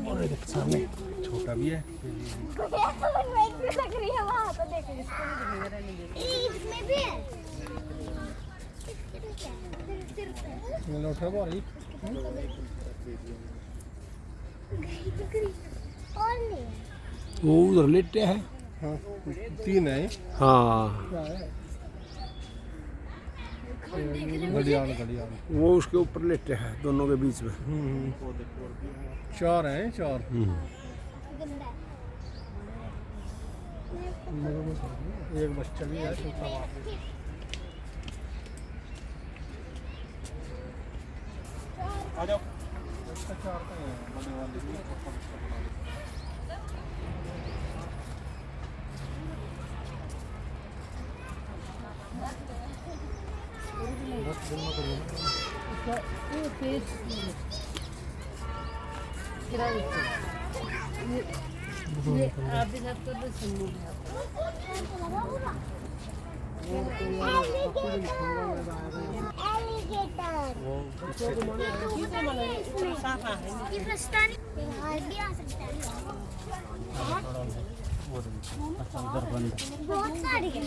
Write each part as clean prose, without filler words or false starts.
और एक सामने छोटा भी है। लग रही है वहाँ तो देखो इसमें भी है। लोटा बोली और नहीं वो उधर लेटे हैं। हाँ 3 है। हाँ घड़ियाल वो उसके ऊपर लेटे हैं दोनों के बीच में। 4 हैं 4। एक बच्चा भी है छोटा वहाँ पे। आ जाओ। बच्चा 4 का है बड़े वाले भी। बहुत सारी है।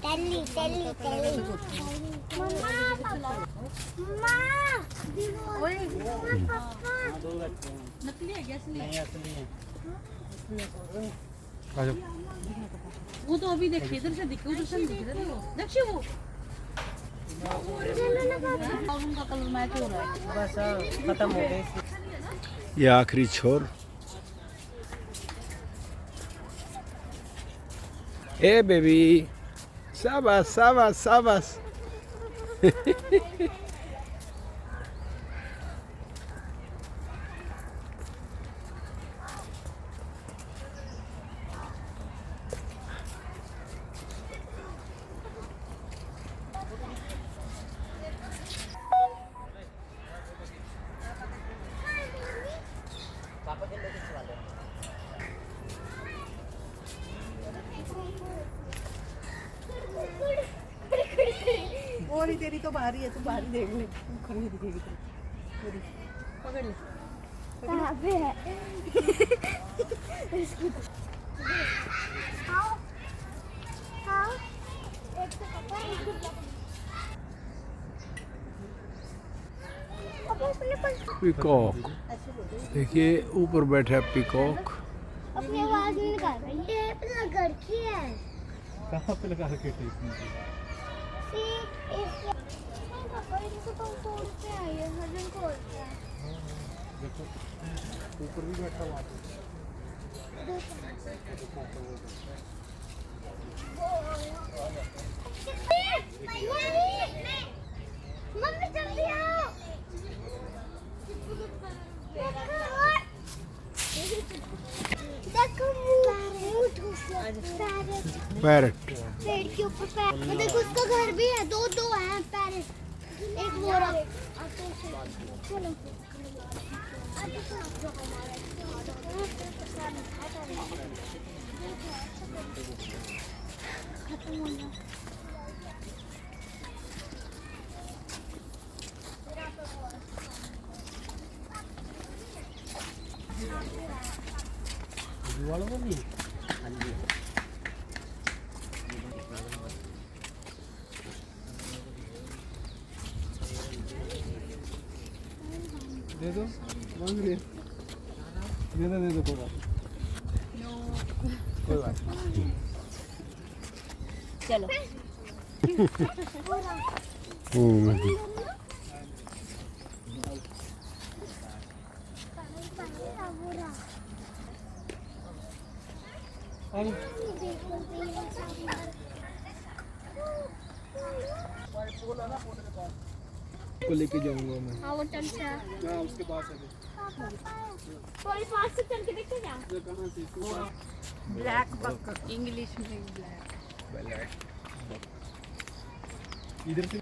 तली मम्मा पापा नकली है क्या असली? नहीं असली है। वो तो अभी देख इधर से दिखे उधर से दिख रहा है वो देखिए वो उनका कलर मैच हो रहा है। बस खत्म हो गए ये आखिरी छोर। ए बेबी शाबाश शाबाश शाबाश। और तेरी तो बाहरी है, तू बाहरी देख ले, खड़ी दिखेगी तेरी। पकड़ ले। कहाँ पे है? आओ आओ एक तो पकड़ पीकॉक देखिए ऊपर बैठा है पीकॉक। अपनी आवाज नहीं निकाल रही। टेप लगा रखी है। कहाँ पे लगा रखे टेप? इसको तो खोलते हैं ये हजन खोलते हैं। देखो ऊपर भी बैठा हुआ है। मम्मी जल्दी आओ। देखो पैरट पेड़ के ऊपर पैरट। देखो उसका घर भी है। दो हैं पैरट। एक मोरा। चलो खत्म हो गया। वाला वो भी दे दो मांग रही है। दे दो कोई बात नहीं। चलो को लेके जाऊंगा मैं। हाँ वो चल रहा है। हाँ उसके पास है। थोड़ी पास से चल के देखते क्या? ब्लैक बक इंग्लिश में ब्लैक। इधर से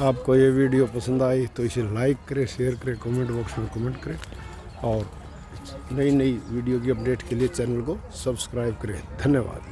आपको ये वीडियो पसंद आई तो इसे लाइक करें, शेयर करें, कमेंट बॉक्स में कमेंट करें और नई नई वीडियो की अपडेट के लिए चैनल को सब्सक्राइब करें। धन्यवाद।